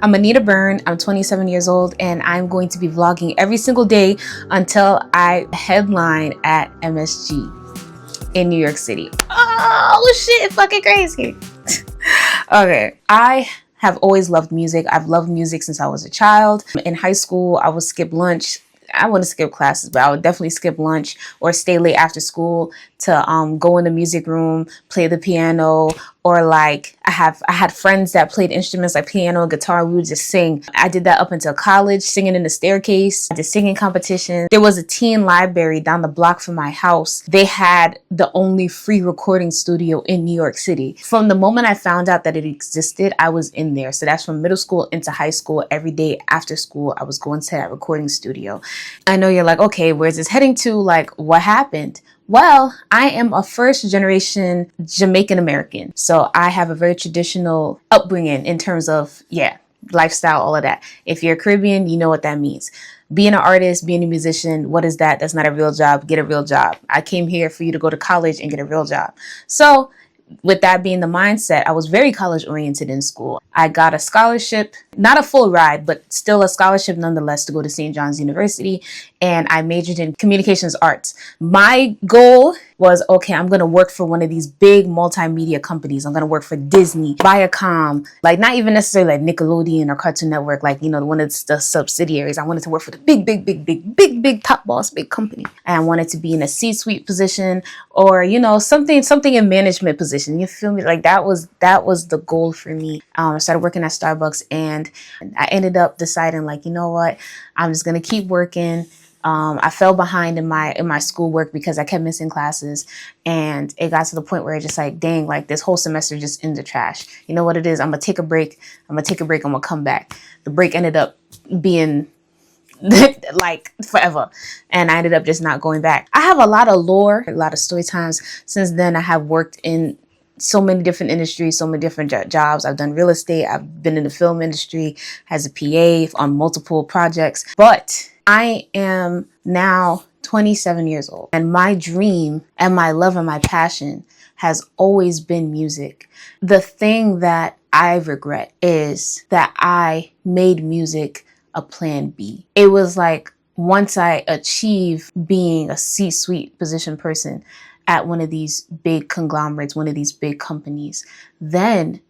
I'm Anita Byrne. I'm 27 years old, and I'm going to be vlogging every single day until I headline at MSG in New York City. Oh shit, fucking crazy. Okay, I have always loved music. I've loved music since I was a child. In high school, I would skip lunch. I wouldn't skip classes, but I would definitely skip lunch or stay late after school to go in the music room, play the piano, or like I had friends that played instruments like piano, guitar. We would just sing. I did that up until college, singing in the staircase. I did singing competition. There was a teen library down the block from my house. They had the only free recording studio in New York City. From the moment I found out that it existed, I was in there. So that's from middle school into high school. Every day after school, I was going to that recording studio. I know you're like, okay, where's this heading to? Like, what happened? Well, I am a first generation Jamaican American. So I have a very traditional upbringing in terms of, lifestyle, all of that. If you're Caribbean, you know what that means. Being an artist, being a musician, what is that? That's not a real job. Get a real job. I came here for you to go to college and get a real job. So with that being the mindset, I was very college oriented in school. I got a scholarship, not a full ride, but still a scholarship nonetheless to go to St. John's University. And I majored in communications arts. My goal was, okay, I'm going to work for one of these big multimedia companies. I'm going to work for Disney, Viacom, like not even necessarily like Nickelodeon or Cartoon Network, like, you know, one of the subsidiaries. I wanted to work for the big top boss, big company. And I wanted to be in a C-suite position or, you know, something in management position. You feel me? Like that was the goal for me. I started working at Starbucks and I ended up deciding like, you know what, I'm just going to keep working. I fell behind in my schoolwork because I kept missing classes, and it got to the point where it's just like, dang, like this whole semester just in the trash. You know what it is? I'm gonna take a break. I'm gonna come back. The break ended up being like forever, and I ended up just not going back. I have a lot of lore, a lot of story times. Since then, I have worked in so many different industries, so many different jobs. I've done real estate. I've been in the film industry as a PA on multiple projects, but I am now 27 years old, and my dream and my love and my passion has always been music. The thing that I regret is that I made music a plan B. It was like once I achieve being a C-suite position person at one of these big conglomerates, one of these big companies, then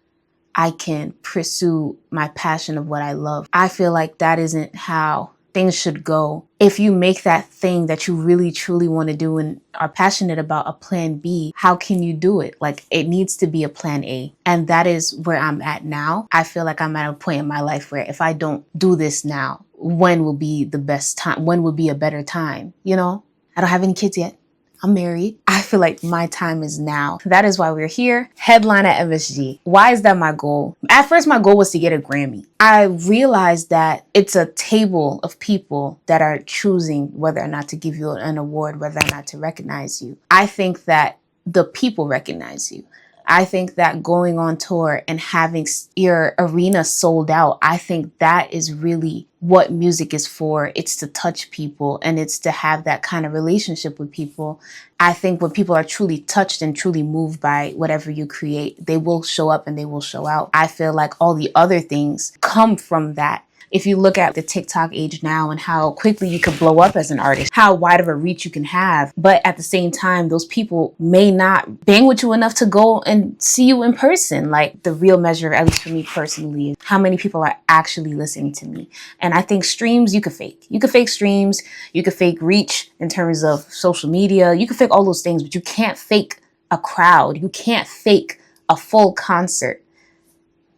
I can pursue my passion of what I love. I feel like that isn't how things should go. If you make that thing that you really truly want to do and are passionate about a plan B, how can you do it? Like it needs to be a plan A. And that is where I'm at now. I feel like I'm at a point in my life where if I don't do this now, when will be the best time? When will be a better time? You know, I don't have any kids yet. I'm married. I feel like my time is now. That is why we're here. Headline at MSG. Why is that my goal? At first, my goal was to get a Grammy. I realized that it's a table of people that are choosing whether or not to give you an award, whether or not to recognize you. I think that the people recognize you. I think that going on tour and having your arena sold out, I think that is really what music is for. It's to touch people and it's to have that kind of relationship with people. I think when people are truly touched and truly moved by whatever you create, they will show up and they will show out. I feel like all the other things come from that. If you look at the TikTok age now and how quickly you could blow up as an artist, how wide of a reach you can have, but at the same time, those people may not bang with you enough to go and see you in person. Like the real measure, at least for me personally, is how many people are actually listening to me. And I think streams, you could fake. You could fake streams, you could fake reach in terms of social media, you could fake all those things, but you can't fake a crowd. You can't fake a full concert.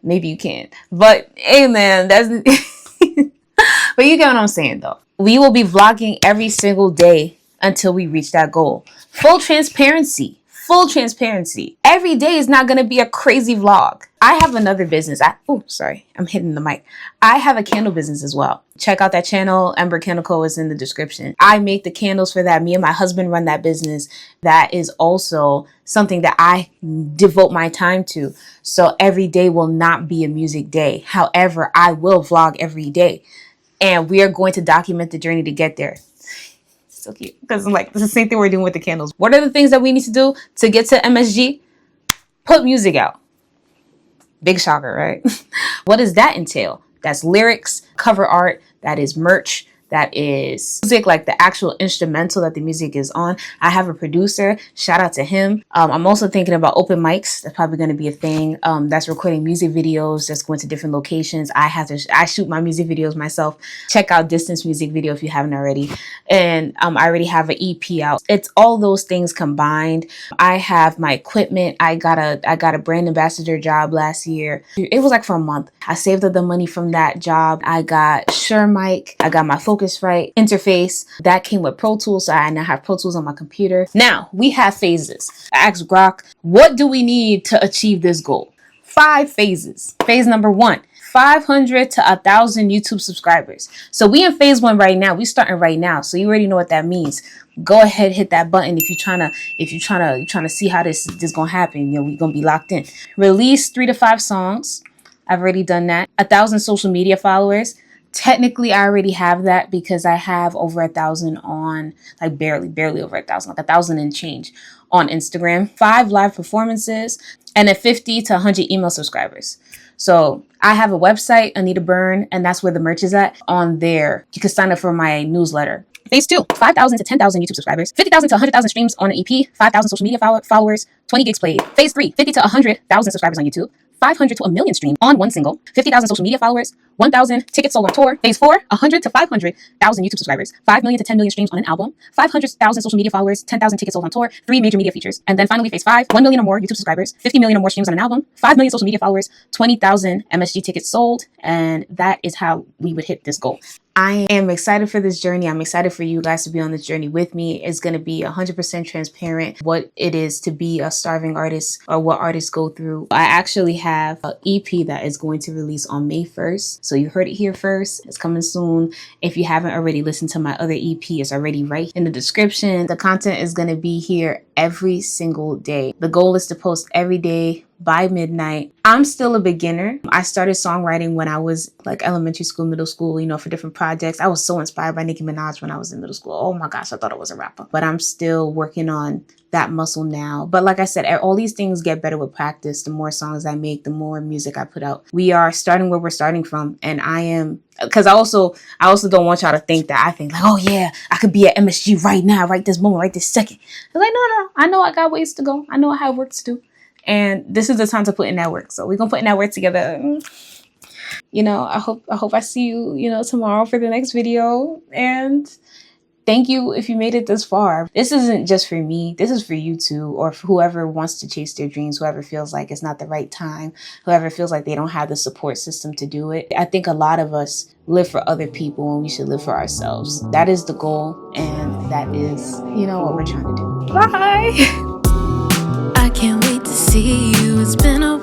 Maybe you can, but hey man, that's... But you get what I'm saying though. We will be vlogging every single day until we reach that goal. Full transparency. Every day is not going to be a crazy vlog. I have another business. I'm hitting the mic. I have a candle business as well. Check out that channel. Ember Candle Co. is in the description. I make the candles for that. Me and my husband run that business. That is also something that I devote my time to. So every day will not be a music day. However, I will vlog every day. And we are going to document the journey to get there. So cute. Because I'm like, this is the same thing we're doing with the candles. What are the things that we need to do to get to MSG? Put music out. Big shocker, right? What does that entail? That's lyrics, cover art, that is merch, that is music, like the actual instrumental that the music is on. I have a producer, shout out to him. I'm also thinking about open mics. That's probably going to be a thing. That's recording music videos, that's going to different locations. I shoot my music videos myself. Check out Distance Music Video if you haven't already. And I already have an EP out. It's all those things combined. I have my equipment. I got a brand ambassador job last year. It was like for a month. I saved up the money from that job. I got Shure mic. I got my Focusrite interface that came with Pro Tools, so I now have Pro Tools on my computer. Now we have phases. I asked Grok, what do we need to achieve this goal? 5 phases. Phase number 1, 500 to 1,000 YouTube subscribers. So we in phase 1 right now. We starting right now, so you already know what that means. Go ahead, hit that button if you're trying to see how this gonna happen. You know, we're gonna be locked in. Release 3 to 5 songs. I've already done that. 1,000 social media followers. Technically, I already have that because I have over 1,000 on, like barely over 1,000, like 1,000 and change on Instagram. 5 live performances, and then 50 to 100 email subscribers. So I have a website, Anita Byrne, and that's where the merch is at. On there, you can sign up for my newsletter. Phase 2, 5,000 to 10,000 YouTube subscribers, 50,000 to 100,000 streams on an EP, 5,000 social media followers, 20 gigs played. Phase 3, 50 to 100,000 subscribers on YouTube, 500 to 1 million streams on one single, 50,000 social media followers, 1,000 tickets sold on tour. Phase 4, 100 to 500,000 YouTube subscribers, 5 million to 10 million streams on an album, 500,000 social media followers, 10,000 tickets sold on tour, 3 major media features. And then finally, phase 5, 1 million or more YouTube subscribers, 50 million or more streams on an album, 5 million social media followers, 20,000 MSG tickets sold. And that is how we would hit this goal. I am excited for this journey. I'm excited for you guys to be on this journey with me. It's going to be 100% transparent what it is to be a starving artist or what artists go through. I actually have an EP that is going to release on May 1st. So you heard it here first. It's coming soon. If you haven't already listened to my other EP, it's already right in the description. The content is going to be here every single day. The goal is to post every day by midnight. I'm still a beginner. I started songwriting when I was like elementary school, middle school, you know, for different projects. I was so inspired by Nicki Minaj when I was in middle school. Oh my gosh, I thought I was a rapper. But I'm still working on that muscle now. But like I said, all these things get better with practice. The more songs I make, the more music I put out. We are starting where we're starting from. And I am, because I also don't want y'all to think that I think like, oh yeah, I could be at MSG right now, right this moment, right this second. I'm like, no, I know I got ways to go. I know I have work to do. And this is the time to put in that work. So we're going to put in that work together. You know, I hope I see you, you know, tomorrow for the next video. And thank you if you made it this far. This isn't just for me. This is for you too, or for whoever wants to chase their dreams, whoever feels like it's not the right time, whoever feels like they don't have the support system to do it. I think a lot of us live for other people and we should live for ourselves. That is the goal. And that is, you know, what we're trying to do. Bye. I can't wait to see you. It's been a